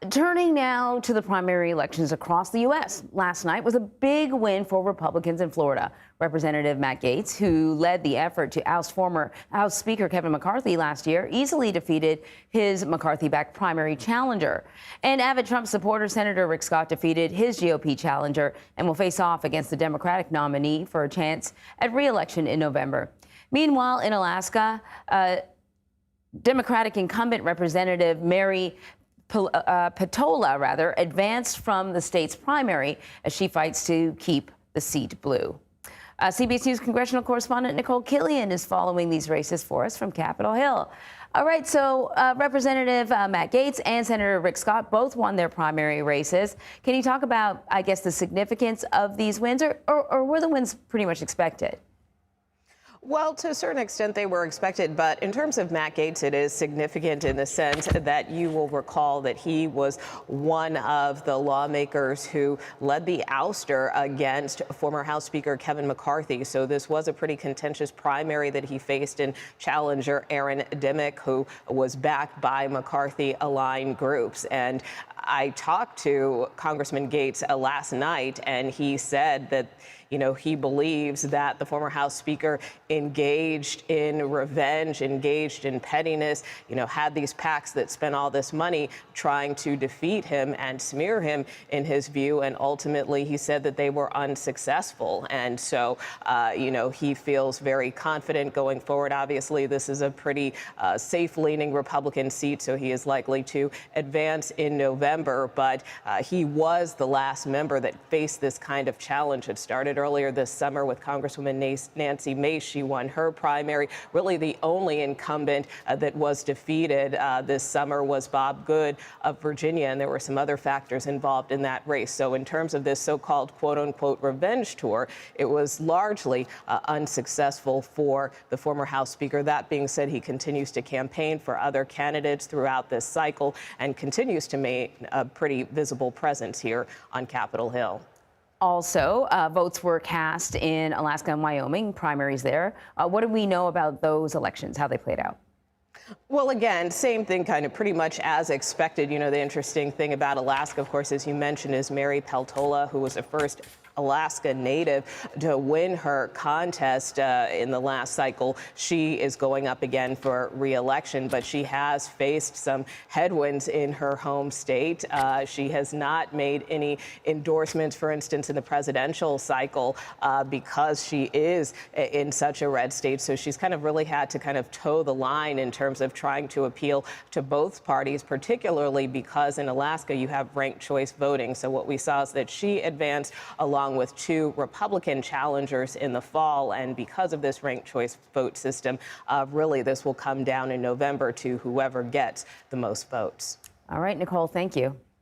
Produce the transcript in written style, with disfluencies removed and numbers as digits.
Turning now to the primary elections across the U.S. Last night was a big win for Republicans in Florida. Representative Matt Gaetz, who led the effort to oust former House Speaker Kevin McCarthy last year, easily defeated his McCarthy-backed primary challenger. And avid Trump supporter Senator Rick Scott defeated his GOP challenger and will face off against the Democratic nominee for a chance at re-election in November. Meanwhile, in Alaska, Democratic incumbent Representative Mary Peltola advanced from the state's primary as she fights to keep the seat blue. CBS News congressional correspondent Nikole Killion is following these races for us from Capitol Hill. All right, so Representative Matt Gaetz and Senator Rick Scott both won their primary races. Can you talk about, I guess, the significance of these wins, or were the wins pretty much expected? Well, to a certain extent, they were expected. But in terms of Matt Gaetz, it is significant in the sense that you will recall that he was one of the lawmakers who led the ouster against former House Speaker Kevin McCarthy. So this was a pretty contentious primary that he faced in challenger Aaron Dimmock, who was backed by McCarthy-aligned groups. And I talked to Congressman Gaetz last night, and he said that, he believes that the former House Speaker engaged in revenge, engaged in pettiness, had these PACs that spent all this money trying to defeat him and smear him, in his view. And ultimately, he said that they were unsuccessful. And so, he feels very confident going forward. Obviously, this is a pretty safe-leaning Republican seat, so he is likely to advance in November. But he was the last member that faced this kind of challenge. It started earlier this summer with Congresswoman Nancy Mace. She won her primary. Really, the only incumbent that was defeated this summer was Bob Good of Virginia, and there were some other factors involved in that race. So in terms of this so-called quote-unquote revenge tour, it was largely unsuccessful for the former House Speaker. That being said, he continues to campaign for other candidates throughout this cycle and continues to make a pretty visible presence here on Capitol Hill. Also, votes were cast in Alaska and Wyoming, primaries there. What do we know about those elections, how they played out? Well, again, same thing, kind of pretty much as expected. The interesting thing about Alaska, of course, as you mentioned, is Mary Peltola, who was the first Alaska native to win her contest in the last cycle. She is going up again for re-election, but she has faced some headwinds in her home state. She has not made any endorsements, for instance, in the presidential cycle because she is in such a red state. So she's kind of really had to kind of toe the line in terms of trying to appeal to both parties, particularly because in Alaska you have ranked choice voting. So what we saw is that she advanced along with two Republican challengers in the fall. And because of this ranked choice vote system, really this will come down in November to whoever gets the most votes. All right, Nikole, thank you.